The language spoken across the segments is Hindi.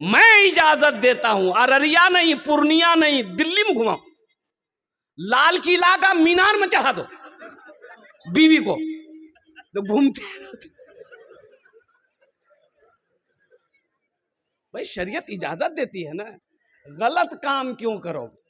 मैं इजाजत देता हूं, अररिया नहीं, पूर्णिया नहीं, दिल्ली में घुमाओ, लाल किला का मीनार में चढ़ा दो बीवी को, तो घूमते रहते। भाई शरीयत इजाजत देती है ना, गलत काम क्यों करोगे,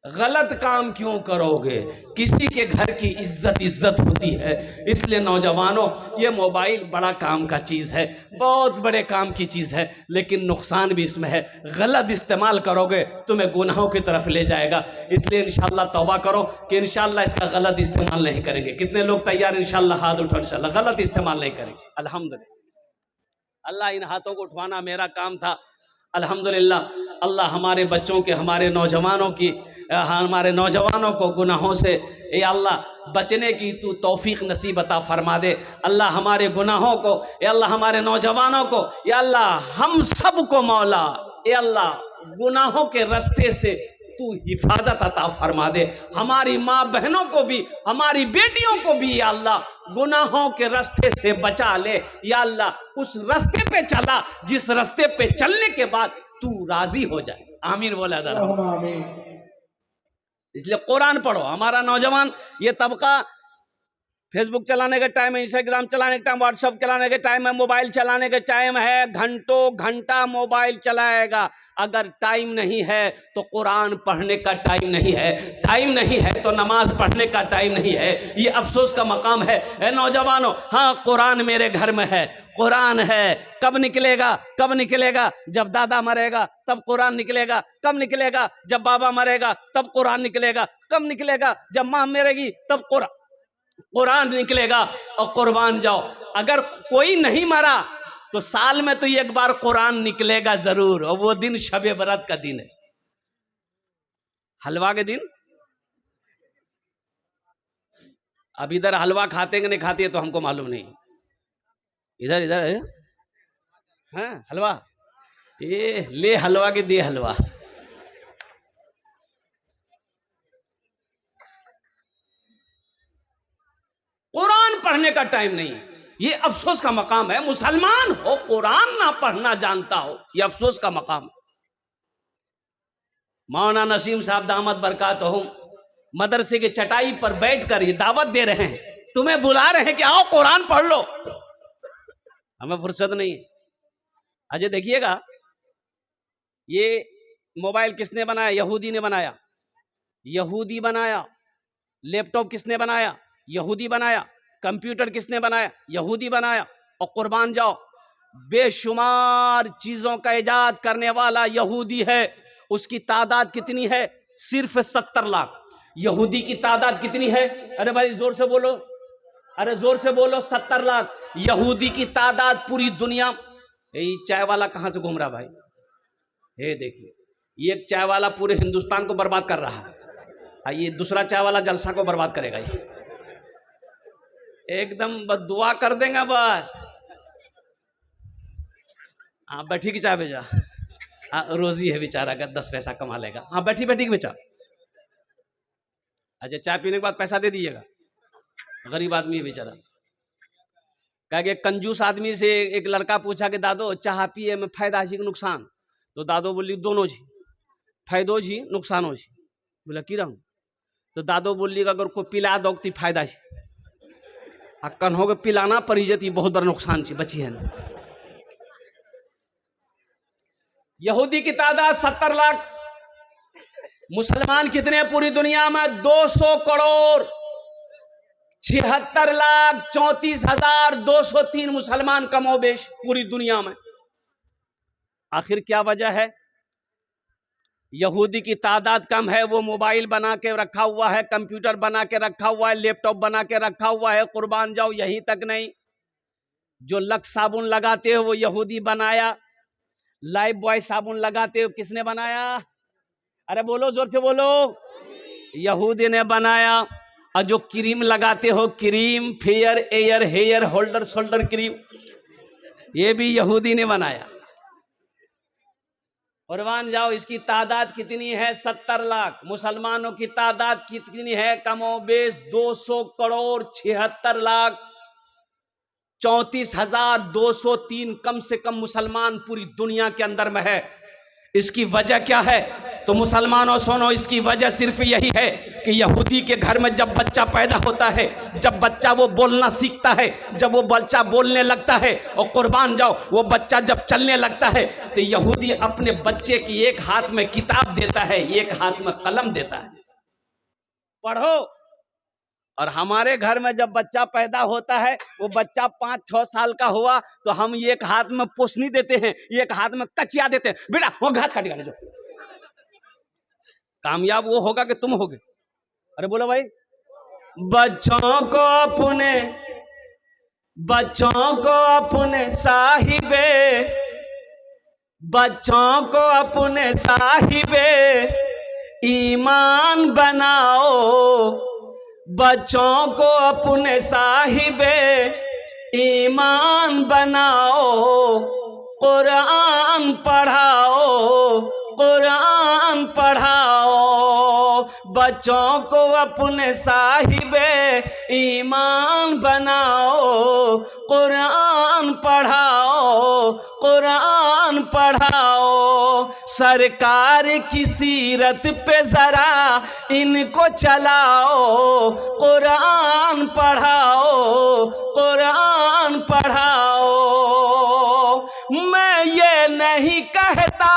गलत काम क्यों करोगे। किसी के घर की इज्जत होती है। इसलिए नौजवानों, ये मोबाइल बड़ा काम का चीज़ है, बहुत बड़े काम की चीज़ है, लेकिन नुकसान भी इसमें है। गलत इस्तेमाल करोगे तुम्हें गुनाहों की तरफ ले जाएगा। इसलिए इंशाल्लाह तौबा करो कि इंशाल्लाह इसका गलत इस्तेमाल नहीं करेंगे। कितने लोग तैयार इंशाल्लाह, हाथ उठो, इंशाल्लाह गलत इस्तेमाल नहीं करेंगे। अल्हम्दुलिल्लाह, अल्लाह इन हाथों को उठवाना मेरा काम था। अल्हम्दुलिल्लाह, अल्लाह हमारे बच्चों के, हमारे नौजवानों को गुनाहों से ये अल्लाह बचने की तू तौफीक नसीब अता फरमा दे। अल्लाह हमारे गुनाहों को, ये अल्लाह हमारे नौजवानों को, या अल्लाह हम सब को मौला, ये अल्लाह गुनाहों के रास्ते से तू हिफाजत अता फरमा दे। हमारी माँ बहनों को भी, हमारी बेटियों को भी या अल्लाह गुनाहों के रास्ते से बचा ले। या अल्लाह उस रास्ते पे चला जिस रास्ते पे चलने के बाद तू राजी हो जाए। आमीन बोला दादा। इसलिए कुरान पढ़ो। हमारा नौजवान ये तबका फेसबुक चलाने का टाइम है, इंस्टाग्राम चलाने का टाइम, व्हाट्सएप चलाने का टाइम है, मोबाइल चलाने का टाइम है, घंटों घंटा मोबाइल चलाएगा। अगर टाइम नहीं है तो कुरान पढ़ने का टाइम नहीं है, टाइम नहीं है तो नमाज पढ़ने का टाइम नहीं है। ये अफसोस का मकाम है। ए नौजवानों, हाँ कुरान मेरे घर में है, कुरान है। कब निकलेगा, कब निकलेगा? जब दादा मरेगा तब कुरान निकलेगा। कब निकलेगा? जब बाबा मरेगा तब कुरान निकलेगा। कब निकलेगा? जब माँ मरेगी तब कुरान निकलेगा। और कुर्बान जाओ, अगर कोई नहीं मरा तो साल में तो एक बार कुरान निकलेगा जरूर, और वो दिन शबे बरात का दिन है, हलवा के दिन। अब इधर हलवा खाते कि नहीं खाते है तो हमको मालूम नहीं। इधर इधर है हाँ हलवा, ये ले हलवा के दे हलवा। कुरान पढ़ने का टाइम नहीं है, ये अफसोस का मकाम है। मुसलमान हो, कुरान ना पढ़ना जानता हो, ये अफसोस का मकाम है। मौलाना नसीम साहब दामद बरकातहुम मदरसे की चटाई पर बैठकर ये दावत दे रहे हैं, तुम्हें बुला रहे हैं कि आओ कुरान पढ़ लो। हमें फुर्सत नहीं है। अजय देखिएगा, ये मोबाइल किसने बनाया? यहूदी ने बनाया, यहूदी बनाया। लैपटॉप किसने बनाया? यहूदी बनाया। कंप्यूटर किसने बनाया? यहूदी बनाया। और कुर्बान जाओ, बेशुमार चीजों का इजाद करने वाला यहूदी है। उसकी तादाद कितनी है? सिर्फ 70 लाख। यहूदी की तादाद कितनी है? अरे भाई जोर से बोलो, अरे जोर से बोलो। 70 लाख यहूदी की तादाद पूरी दुनिया। यही चाय वाला कहां से घूम रहा भाई? ये देखिए, ये एक चाय वाला पूरे हिंदुस्तान को बर्बाद कर रहा है, ये दूसरा चाय वाला जलसा को बर्बाद करेगा। ये एकदम बद्दुआ कर देगा बस। हाँ बैठी की चाय बेचा, रोजी है बेचारा, अगर 10 पैसा कमा लेगा। हाँ बैठी बैठी की बेचा। अच्छा, चाय पीने के बाद पैसा दे दीजिएगा। गरीब आदमी है बेचारा। कह के कंजूस आदमी से एक लड़का पूछा कि दादो चाह पिए में फायदा छी कि नुकसान? तो दादो बोली दोनों छी, फायदो छी नुकसानो छी। बोला की रहूं? तो दादो बोली अगर कोई पिला दो तो फायदा छी, आ कन्हो के पिलाना पड़ी जाती बहुत बड़ा नुकसान छी, बची है ना। यहूदी की तादाद 70 लाख। मुसलमान कितने हैं पूरी दुनिया में? 200 करोड़ 76 लाख 34,203 मुसलमान कमोबेश पूरी दुनिया में। आखिर क्या वजह है? यहूदी की तादाद कम है, वो मोबाइल बना के रखा हुआ है, कंप्यूटर बना के रखा हुआ है, लैपटॉप बना के रखा हुआ है। कुर्बान जाओ, यहीं तक नहीं, जो लक्स साबुन लगाते हो वो यहूदी बनाया। लाइफ बॉय साबुन लगाते हो किसने बनाया? अरे बोलो जोर से बोलो, यहूदी ने बनाया। और जो क्रीम लगाते हो, cream, fair, air, hair holder, shoulder cream, ये भी यहूदी ने बनाया। कुर्बान जाओ, इसकी तादाद कितनी है? 70 लाख। मुसलमानों की तादाद कितनी है? कमोबेश 200 करोड़ 76 लाख। 34,203 कम से कम मुसलमान पूरी दुनिया के अंदर में है। इसकी वजह क्या है? तो मुसलमानों सुनो, इसकी वजह सिर्फ यही है कि यहूदी के घर में जब बच्चा पैदा होता है, जब बच्चा वो बोलना सीखता है, जब वो बच्चा बोलने लगता है, और कुर्बान जाओ वो बच्चा जब चलने लगता है, तो यहूदी अपने बच्चे की एक हाथ में किताब देता है, एक हाथ में कलम देता है, पढ़ो। और हमारे घर में जब बच्चा पैदा होता है, वो बच्चा 5-6 साल का हुआ तो हम एक हाथ में पोसनी देते हैं, एक हाथ में कचिया देते हैं, बेटा वो घास काट जो। कामयाब वो होगा कि तुम होगे? अरे बोलो भाई। बच्चों को अपने साहिबे ईमान बनाओ, बच्चों को अपने साहिबे ईमान बनाओ, कुरान पढ़ाओ, कुरान पढ़ाओ। बच्चों को अपने साहिबे ईमान बनाओ, कुरान पढ़ाओ, कुरान पढ़ाओ। सरकार की सीरत पे जरा इनको चलाओ, कुरान पढ़ाओ, कुरान पढ़ाओ। मैं ये नहीं कहता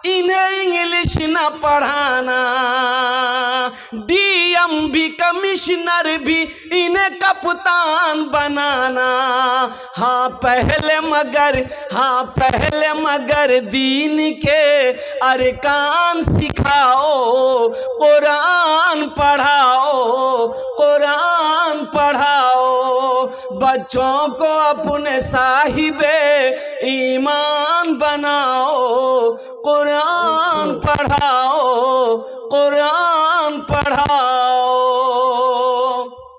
इन्हें इंग्लिश न पढ़ाना, डीएम भी कमिश्नर भी इन्हें कप्तान बनाना। हाँ पहले मगर दीन के अरकान सिखाओ, कुरान पढ़ाओ, कुरान पढ़ाओ। बच्चों को अपने साहिबे ईमान बनाओ, कुरान पढ़ाओ, कुरान पढ़ाओ।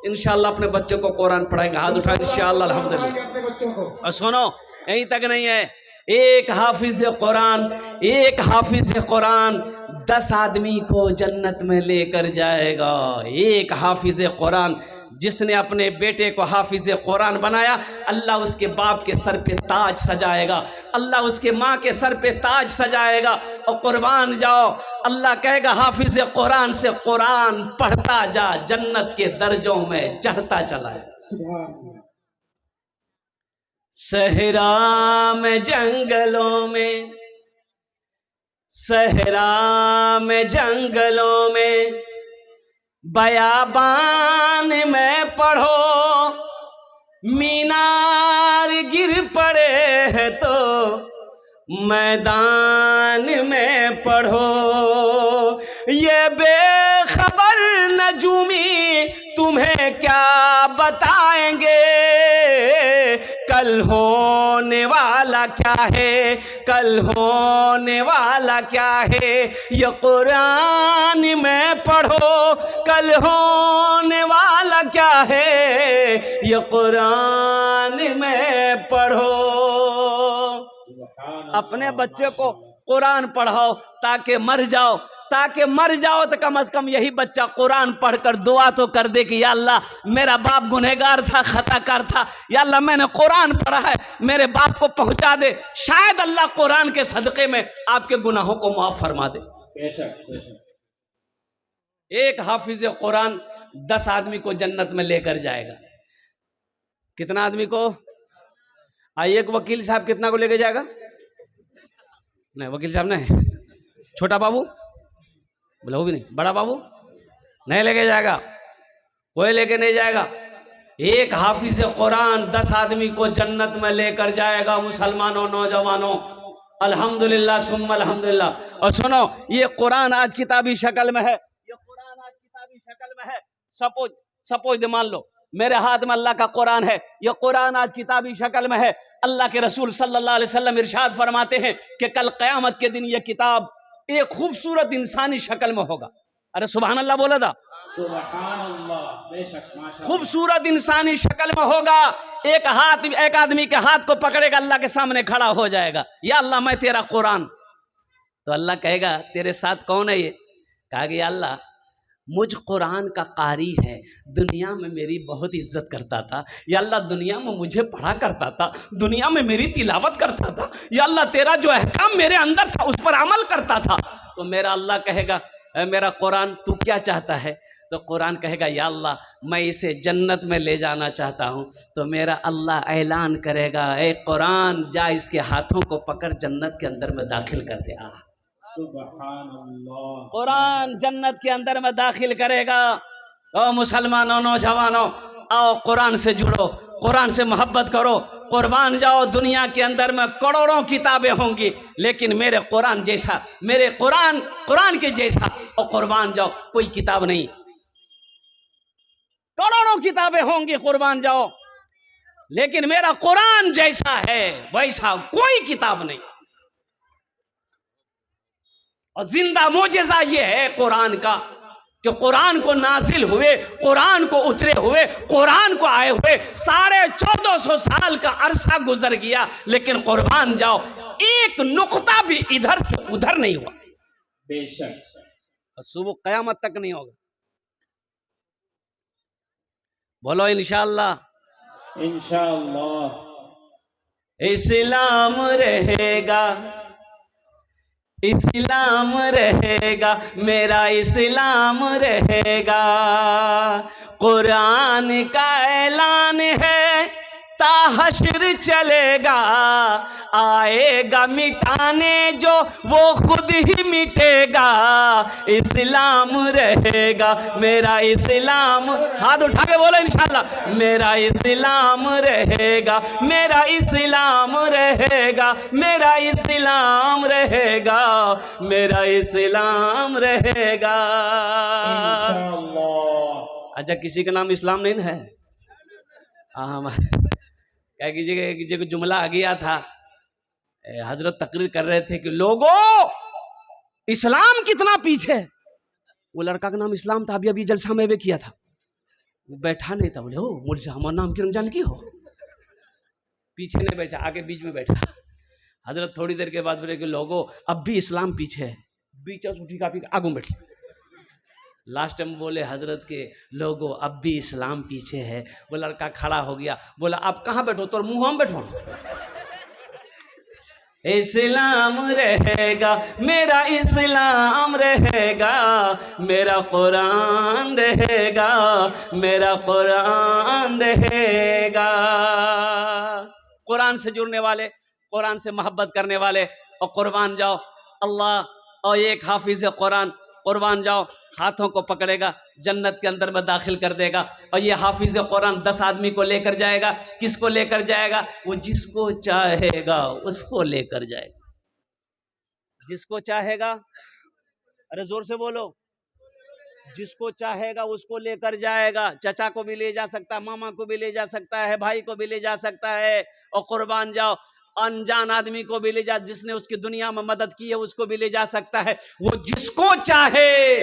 इंशाअल्लाह अपने बच्चों को कुरान पढ़ाएंगे, हाथ उठाएं इंशाअल्लाह, अल्हम्दुलिल्लाह। और सुनो, यहीं तक नहीं है, एक हाफिज कुरान 10 आदमी को जन्नत में लेकर जाएगा। एक हाफिज कुरान जिसने अपने बेटे को हाफिज कुरान बनाया, अल्लाह उसके बाप के सर पे ताज सजाएगा, अल्लाह उसके माँ के सर पे ताज सजाएगा। और कुर्बान जाओ, अल्लाह कहेगा हाफिज कुरान से कुरान पढ़ता जा, जन्नत के दर्जों में चढ़ता चला जा। सहरा में जंगलों में बयाबान में पढ़ो, मीनार गिर पड़े हैं तो मैदान में पढ़ो। ये बेखबर नजूमी तुम्हें क्या बताएंगे, कल होने वाला क्या है, कल होने वाला क्या है। ये कुरान में पढ़ो, कल होने वाला क्या है, ये कुरान में पढ़ो। अपने बच्चे को कुरान पढ़ाओ ताकि मर जाओ, तो कम से कम यही बच्चा कुरान पढ़कर दुआ तो कर दे कि या अल्लाह मेरा बाप गुनहगार था, खताकार था, या अल्लाह मैंने कुरान पढ़ा है, मेरे बाप को पहुंचा दे, शायद अल्लाह कुरान के सदक़े में आपके गुनाहों को माफ फरमा दे। बेशक। एक हाफिज कुरान 10 आदमी को जन्नत में लेकर जाएगा। कितना आदमी को? एक वकील साहब कितना को लेकर जाएगा? नहीं, वकील साहब नहीं, छोटा बाबू बोला, वो भी नहीं, बड़ा बाबू नहीं लेके जाएगा, कोई लेके नहीं जाएगा। एक हाफिज कुरान 10 आदमी को जन्नत में लेकर जाएगा। मुसलमानों, नौजवानों, अल्हम्दुलिल्लाह सुम्मा अल्हम्दुलिल्लाह। और सुनो, ये कुरान आज किताबी शक्ल में है, ये कुरान आज किताबी शक्ल में है। सपोज मान लो मेरे हाथ में अल्लाह का कुरान है, ये कुरान आज किताबी शक्ल में है। अल्लाह के रसूल सल्लल्लाहु अलैहि वसल्लम इरशाद फरमाते हैं कि कल क़यामत के दिन ये किताब एक खूबसूरत इंसानी शक्ल में होगा। अरे सुभान अल्लाह बोला था, सुभान अल्लाह, बेशक माशाअल्लाह। खूबसूरत इंसानी शक्ल में होगा। एक आदमी के हाथ को पकड़ेगा, अल्लाह के सामने खड़ा हो जाएगा, या अल्लाह मैं तेरा कुरान। तो अल्लाह कहेगा तेरे साथ कौन है ये? कहा कि या अल्लाह मुझ कुरान का कारी है, दुनिया में मेरी बहुत इज्जत करता था। या अल्लाह दुनिया में मुझे पढ़ा करता था, दुनिया में मेरी तिलावत करता था। या अल्लाह तेरा जो अहकाम मेरे अंदर था उस पर अमल करता था। तो मेरा अल्लाह कहेगा मेरा कुरान तू क्या चाहता है? तो कुरान कहेगा या अल्लाह मैं इसे जन्नत में ले जाना चाहता हूँ। तो मेरा अल्लाह ऐलान करेगा ए कुरान जा इसके हाथों को पकड़ जन्नत के अंदर में दाखिल कर दे। सुभान अल्लाह। कुरान जन्नत के अंदर में दाखिल करेगा। ओ मुसलमानों, नौजवानों, आओ कुरान से जुड़ो, कुरान से मोहब्बत करो, कुर्बान जाओ। दुनिया के अंदर में करोड़ों किताबें होंगी, लेकिन मेरे कुरान जैसा, मेरे कुरान के जैसा और कुर्बान जाओ कोई किताब नहीं। करोड़ों किताबें होंगी, कुर्बान जाओ, लेकिन मेरा कुरान जैसा है वैसा कोई किताब नहीं। और जिंदा मोजेज़ा ये है कुरान का कि कुरान को नाजिल हुए, कुरान को उतरे हुए, कुरान को आए हुए 1450 साल का अरसा गुजर गया, लेकिन कुर्बान जाओ एक नुक्ता भी इधर से उधर नहीं हुआ। बेशक सुबह कयामत तक नहीं होगा। बोलो इंशाअल्लाह। इंशाअल्लाह इस्लाम रहेगा, इस्लाम रहेगा, मेरा इस्लाम रहेगा। कुरान का ऐलान है ता हश्र चलेगा, आएगा मिटाने जो वो खुद ही मिटेगा। इस्लाम रहेगा, मेरा इस्लाम, हाथ उठा के बोलो इंशाअल्लाह। मेरा इस्लाम रहेगा, मेरा इस्लाम रहेगा, मेरा इस्लाम रहेगा, मेरा इस्लाम रहेगा इंशाअल्लाह। अच्छा किसी का नाम इस्लाम नहीं है? हाँ, क्या कीजिएगा, एक जगह जुमला आ गया था, हजरत तकरीर कर रहे थे कि लोगों इस्लाम कितना पीछे। वो लड़का का नाम इस्लाम था, अभी अभी जलसा में भी किया था, वो बैठा नहीं था। बोले ओ मुझे हमारा नाम क्यों जान की हो? पीछे नहीं बैठा, आगे बीच में बैठा। हजरत थोड़ी देर के बाद बोले कि लोगों अब भी इस्लाम पीछे है, बीच उठी काफी आगू बैठ। लास्ट टाइम बोले हजरत के लोगों अब भी इस्लाम पीछे है। वो लड़का खड़ा हो गया, बोला आप कहाँ बैठो? तो मुंह हम बैठो। इस्लाम रहेगा, मेरा इस्लाम रहेगा, मेरा कुरान रहेगा, मेरा कुरान रहेगा। कुरान से जुड़ने वाले, कुरान से मोहब्बत करने वाले और कुर्बान जाओ। अल्लाह और एक हाफिज कुरान कुर्बान जाओ हाथों को पकड़ेगा, जन्नत के अंदर में दाखिल कर देगा। और ये हाफिज कुरान 10 आदमी को लेकर जाएगा। किसको लेकर जाएगा? वो जिसको चाहेगा उसको लेकर जाएगा। जिसको चाहेगा, अरे जोर से बोलो, जिसको चाहेगा उसको लेकर जाएगा। चचा को भी ले जा सकता है, मामा को भी ले जा सकता है, भाई को भी ले जा सकता है। और कुर्बान जाओ अनजान आदमी को भी ले जा, जिसने उसकी दुनिया में मदद की है उसको भी ले जा सकता है। वो जिसको चाहे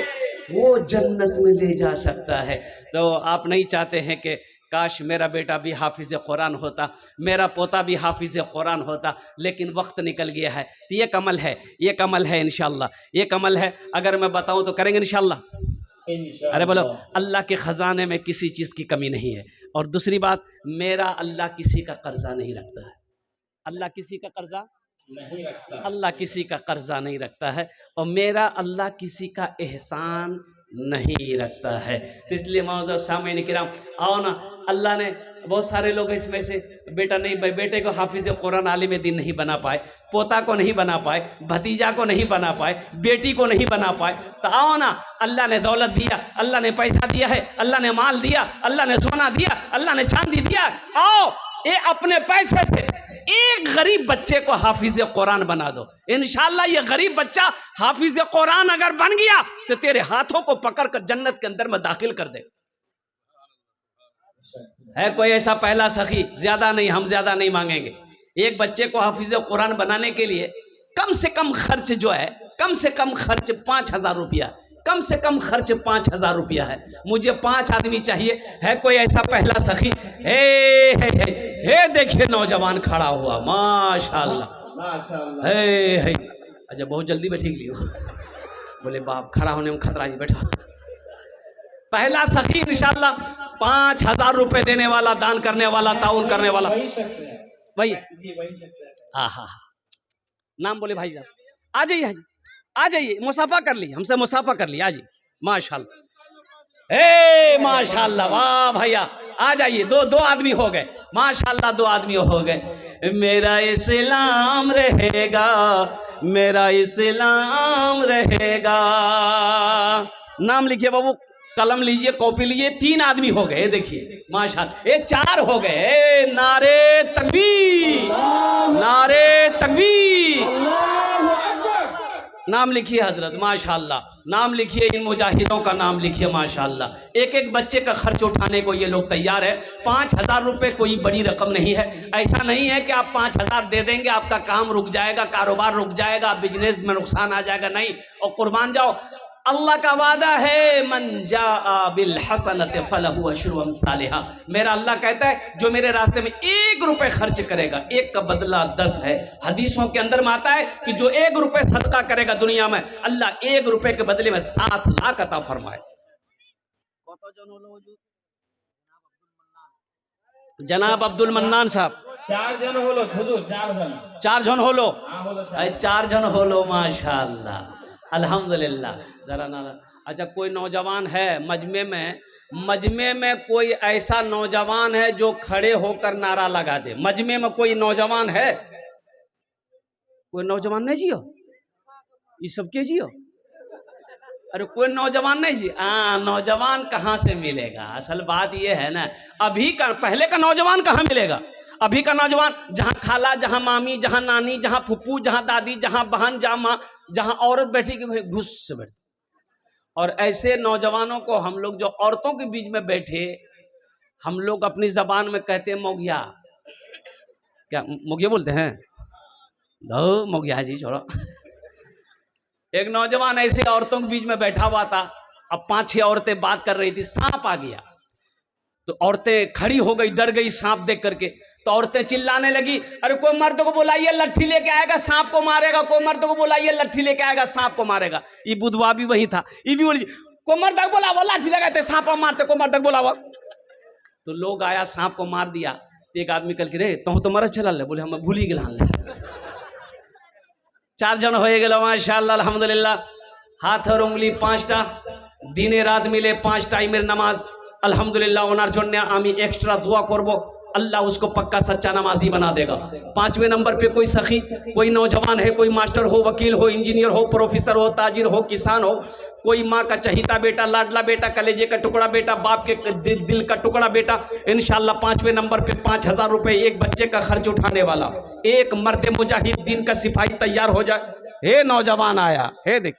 वो जन्नत में ले जा सकता है। तो आप नहीं चाहते हैं कि काश मेरा बेटा भी हाफिज कुरान होता, मेरा पोता भी हाफिज कुरान होता, लेकिन वक्त निकल गया है। तो ये कमल है, ये कमल है इंशाअल्लाह, ये कमल है। अगर मैं बताऊं तो करेंगे इंशाअल्लाह। अरे बोलो अल्लाह के खजाने में किसी चीज़ की कमी नहीं है। और दूसरी बात, मेरा अल्लाह किसी का कर्जा नहीं रखता है। अल्लाह किसी का कर्जा नहीं रखता, अल्लाह किसी का कर्जा नहीं रखता है। और मेरा अल्लाह किसी का एहसान नहीं रखता है। तो इसलिए मौजूद सामईन किराम, आओ ना, अल्लाह ने बहुत सारे लोग इसमें से बेटा नहीं, बेटे को हाफिज कुरान आलिम दीन नहीं बना पाए, पोता को नहीं बना पाए, भतीजा को नहीं बना पाए, बेटी को नहीं बना पाए। तो आओ ना, अल्लाह ने दौलत दिया, अल्लाह ने पैसा दिया है, अल्लाह ने माल दिया, अल्लाह ने सोना दिया, अल्लाह ने चांदी दिया। आओ ये अपने पैसे से एक गरीब बच्चे को हाफिज कुरान बना दो। इंशाअल्लाह ये गरीब बच्चा हाफिज कुरान अगर बन गया तो तेरे हाथों को पकड़कर जन्नत के अंदर में दाखिल कर दे। है कोई ऐसा पहला सखी? ज्यादा नहीं, हम ज्यादा नहीं मांगेंगे। एक बच्चे को हाफिज कुरान बनाने के लिए कम से कम खर्च जो है, कम से कम खर्च 5000 रुपया, कम से कम खर्च 5000 रुपया है। मुझे 5 आदमी चाहिए। है कोई ऐसा पहला सखी? हे देखिए नौजवान खड़ा हुआ, माशाअल्लाह माशाअल्लाह। हे अच्छा बहुत जल्दी बैठी लियो। बोले बाप खड़ा होने में खतरा ही, बैठा पहला सखी इंशाल्लाह 5,000 रुपए देने वाला, दान करने वाला, ताउन करने वाला वही शख्स है वही। जी, वही शख्स है। हाँ हाँ हाँ, नाम बोले भाई साहब। आ जाइए, आ जाइए, मुसाफा कर ली, हमसे मुसाफा कर ली, आ जाइए। माशाल्लाह, ए माशाल्लाह, वाह भैया, आ जाइए। दो आदमी हो गए, माशाल्लाह, 2 आदमी हो गए। मेरा इस्लाम रहेगा, मेरा इस्लाम रहेगा। नाम लिखिए बाबू, कलम लीजिए, कॉपी लीजिए। 3 आदमी हो गए, देखिए माशाल्लाह। ये 4 हो गए। नारे तकबीर, नारे तकबीर। नाम लिखिए हजरत, माशाल्लाह, नाम लिखिए, इन मुजाहिदों का नाम लिखिए माशाल्लाह। एक बच्चे का खर्च उठाने को ये लोग तैयार है। 5,000 रुपए कोई बड़ी रकम नहीं है। ऐसा नहीं है कि आप 5,000 दे देंगे आपका काम रुक जाएगा, कारोबार रुक जाएगा, बिजनेस में नुकसान आ जाएगा, नहीं। और कुर्बान जाओ, अल्लाह का वादा है, मन जाअ बिल हसनत फलहु अशरु अमसालिहा। मेरा अल्लाह कहता है जो मेरे रास्ते में 1 रुपए खर्च करेगा, 1 का बदला 10 है। हदीसों के अंदर में आता है कि जो 1 रुपए सदका करेगा दुनिया में, अल्लाह 1 रुपए के बदले में 7 लाख अता फरमाए। जनाब अब्दुल मन्नान साहब, 4 जन हो लो हुजूर, 4 जन, 4 जन हो लो, हाँ बोलो 4 जन हो लो, माशाअल्लाह, अल्हम्दुलिल्लाह। जरा ना, अच्छा कोई नौजवान है मजमे में कोई ऐसा नौजवान है जो खड़े होकर नारा लगा दे? मजमे में कोई नौजवान है? कोई नौजवान नहीं जियो, ये सब के जियो? अरे कोई नौजवान नहीं जी? नौजवान कहाँ से मिलेगा? असल बात ये है ना, अभी का, पहले का नौजवान कहाँ मिलेगा? अभी का नौजवान जहाँ खाला, जहाँ मामी, जहाँ नानी, जहाँ फुप्पू, जहाँ दादी, जहाँ बहन, जहाँ माँ, जहाँ औरत बैठी कि भाई घुस से बैठती। और ऐसे नौजवानों को हम लोग जो औरतों के बीच में बैठे, हम लोग अपनी जबान में कहते हैं मौगिया। क्या मौगिया बोलते हैं? दो मौगिया जी छोड़ो। एक नौजवान ऐसे औरतों के बीच में बैठा हुआ था। अब 5-6 औरतें बात कर रही थी, सांप आ गया तो औरतें खड़ी हो गई, डर गई सांप देख करके। तो औरतें चिल्लाने लगी, अरे कोई मर्द को बुलाइए, लट्ठी लेके आएगा, सांप को मारेगा। कोई मर्द को बुलाइए, लट्ठी लेके आएगा, सांप को मारेगा। ये बुधवा भी वही था, ये भी बोली, को मर्द को बुलावा, लाठी लगाते सांप को मारते, को मर्द को बुलावा। तो लोग आया, सांप को मार दिया। तो एक आदमी कल के रे तो मर चला ले, बोले हम भूली गए। 4 जन हो गए माशाअल्लाह, अल्हम्दुलिल्लाह। हाथ और उंगली 5टा, दिने रात मिले 5 टाइमेर नमाज, अल्हम्दुलिल्लाह। ओनार जन्य आमी एक्स्ट्रा दुआ करबो, अल्लाह उसको पक्का सच्चा नमाजी बना देगा। 5वें नंबर पे कोई सखी, कोई नौजवान है, कोई मास्टर हो, वकील हो, इंजीनियर हो, प्रोफेसर हो, ताजिर हो, किसान हो, कोई माँ का चहीता बेटा, लाडला बेटा, कलेजे का टुकड़ा बेटा, बाप के दिल का टुकड़ा बेटा, इंशाल्लाह 5वें नंबर पे 5,000 रुपए एक बच्चे का खर्च उठाने वाला एक मर्द मुजाहिद दिन का सिपाही तैयार हो जाए। हे नौजवान आया, हे देख,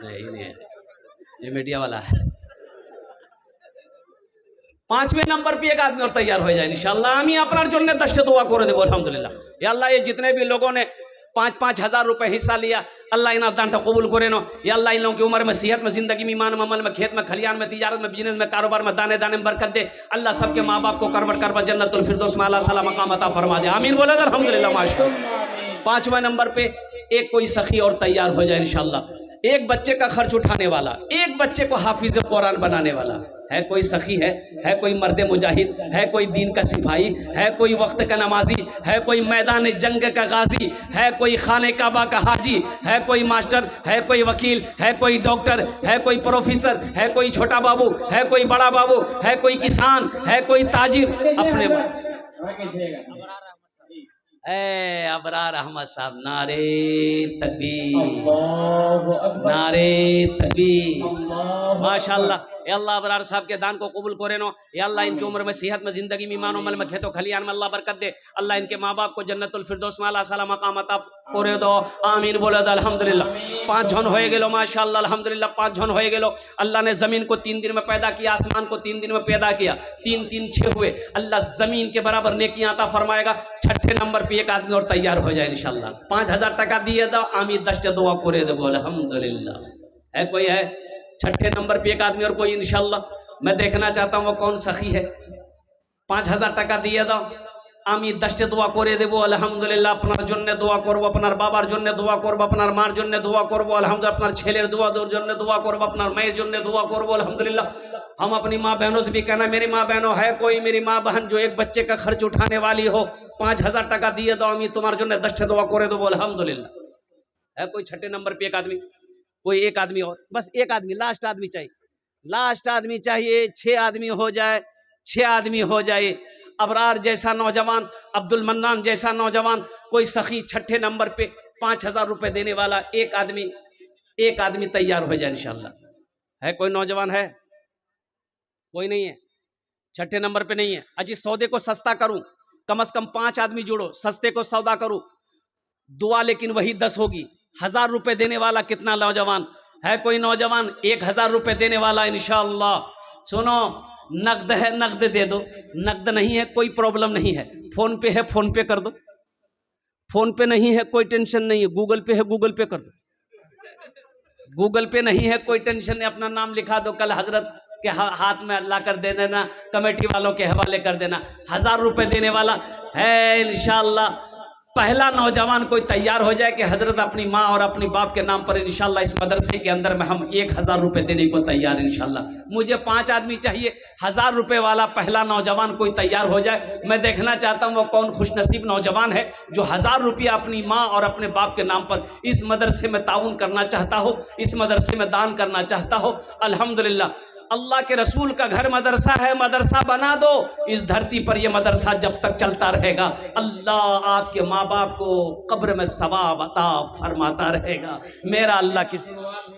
नहीं ये मीडिया वाला है। 5वें नंबर पे एक आदमी और तैयार हो जाए इंशाल्लाह। हम अपना जन्य दस्ट दुआ कर देव अल्हम्दुलिल्लाह। या अल्लाह, ये जितने भी लोगों ने 5-5 हज़ार रुपए हिस्सा लिया, अल्लाह इन दान कबूल करे नो। या अल्लाह इन लोगों की उम्र में, सेहत में, जिंदगी में, ईमान में, अमल में, खेत में, खलियान में, तिजारत में, बिजनेस में, कारोबार में, दाने दाने में बरकत दे। अल्लाह सबके माँ बाप को करबर जन्नतुल फिरदौस में आला साला मकाम अता फरमा दे। आमीन बोले अल्हम्दुलिल्लाह माशाअल्लाह। 5वें नंबर पे एक कोई सखी और तैयार हो जाए इंशाल्लाह। एक बच्चे का खर्च उठाने वाला, एक बच्चे को हाफिज कुरान बनाने वाला है। कोई सखी है कोई मर्द मुजाहिद है, कोई दीन का सिपाही है, कोई वक्त का नमाजी है, कोई मैदान जंग का गाजी है, कोई खाने काबा का हाजी है, कोई मास्टर है, कोई वकील है, कोई डॉक्टर है, कोई प्रोफेसर है, कोई छोटा बाबू है, कोई बड़ा बाबू है, कोई किसान है, कोई ताजिर। अपने अबरार अहमद साहब, नारे तकबीर, नारे तकबीर, माशाअल्लाह। अल्लाह अबरार साहब के दान को कबूल करे नो। या अल्लाह इनकी उम्र में, सेहत में, जिंदगी में, ईमान अमल में, खेतों खलियान में अल्लाह बरकत दे। अल्लाह इनके माँ बाप को जन्नतुल फिरदौस में आला साला मकाम अता करे दो। आमीन बोले अल्हम्दुलिल्लाह। 5 जन हो गेलो माशाअल्लाह, अल्हम्दुलिल्लाह। 5 जन हो गेलो। अल्लाह ने जमीन को 3 दिन में पैदा किया, आसमान को 3 दिन में पैदा किया, 3 3 6 हुए। अल्लाह जमीन के बराबर नेकियां अता फरमाएगा। 6ठे नंबर पे एक आदमी और तैयार हो जाए इंशाल्लाह। 5,000 टका दिए दो, आमी 10 दुआ करे दो, अल्हम्दुलिल्लाह। है कोई है? 6ठे नंबर पे एक आदमी और कोई इंशाल्लाह। मैं देखना चाहता हूँ वो कौन सखी है। 5,000 टका दिए दो, আমি 10টা দোয়া করে দেব আলহামদুলিল্লাহ। আপনার জন্য দোয়া করব, আপনার বাবার জন্য দোয়া করব, আপনার মার জন্য দোয়া করব আলহামদুলিল্লাহ, আপনার ছেলের জন্য দোয়া করব, আপনার মায়ের জন্য দোয়া করব अल्हम्दुलिल्लाह। हम अपनी माँ बहनों से भी कहना, मेरी माँ बहनों है कोई मेरी माँ बहन जो एक बच्चे का खर्च उठाने वाली हो, 5000 টাকা দিয়ে দাও, আমি তোমার জন্য 10টা দোয়া করে দেবো अल्हम्दुलिल्लाह। है कोई 6ठे नंबर पे एक आदमी, कोई एक आदमी और, बस एक आदमी, लास्ट आदमी चाहिए, लास्ट आदमी चाहिए। 6 आदमी हो जाए, 6 आदमी हो जाए। अबरार जैसा नौजवान, अब्दुल मन्नान जैसा नौजवान, कोई सखी 6ठे नंबर पे 5000 रुपए देने वाला एक आदमी तैयार हो जाए इंशाल्लाह। है कोई नौजवान? है कोई? नहीं है, 6ठे नंबर पे नहीं है। अजी सौदे को सस्ता करूं, कम से कम 5 आदमी जोड़ो, सस्ते को सौदा करूं, दुआ लेकिन वही 10 होगी। 1000 रुपए देने वाला कितना नौजवान है? कोई नौजवान 1000 रुपए देने वाला इंशाअल्लाह। सुनो, नकद है नकद दे दो, नकद नहीं है कोई प्रॉब्लम नहीं है, फोन पे है फोन पे कर दो, फोन पे नहीं है कोई टेंशन नहीं है, गूगल पे है गूगल पे कर दो, गूगल पे नहीं है कोई टेंशन नहीं, अपना नाम लिखा दो, कल हजरत के हाथ में अल्लाह कर दे देना, कमेटी वालों के हवाले कर देना। 1000 रुपए देने वाला है इंशाअल्लाह। पहला नौजवान कोई तैयार हो जाए कि हजरत अपनी माँ और अपनी बाप के नाम पर इंशाल्लाह इस मदरसे के अंदर में हम 1000 रुपए देने को तैयार इंशाल्लाह। मुझे 5 आदमी चाहिए, 1000 रुपए वाला पहला नौजवान कोई तैयार हो जाए। मैं देखना चाहता हूँ वो कौन खुशनसीब नौजवान है जो 1000 रुपया अपनी माँ और अपने बाप के नाम पर इस मदरसे में ताउन करना चाहता हो, इस मदरसे में दान करना चाहता हो। अल्हम्दुलिल्लाह, अल्लाह के रसूल का घर मदरसा है, मदरसा बना दो। इस धरती पर यह मदरसा जब तक चलता रहेगा, अल्लाह आपके माँ बाप को कब्र में सवाब अता फरमाता रहेगा। मेरा अल्लाह किसी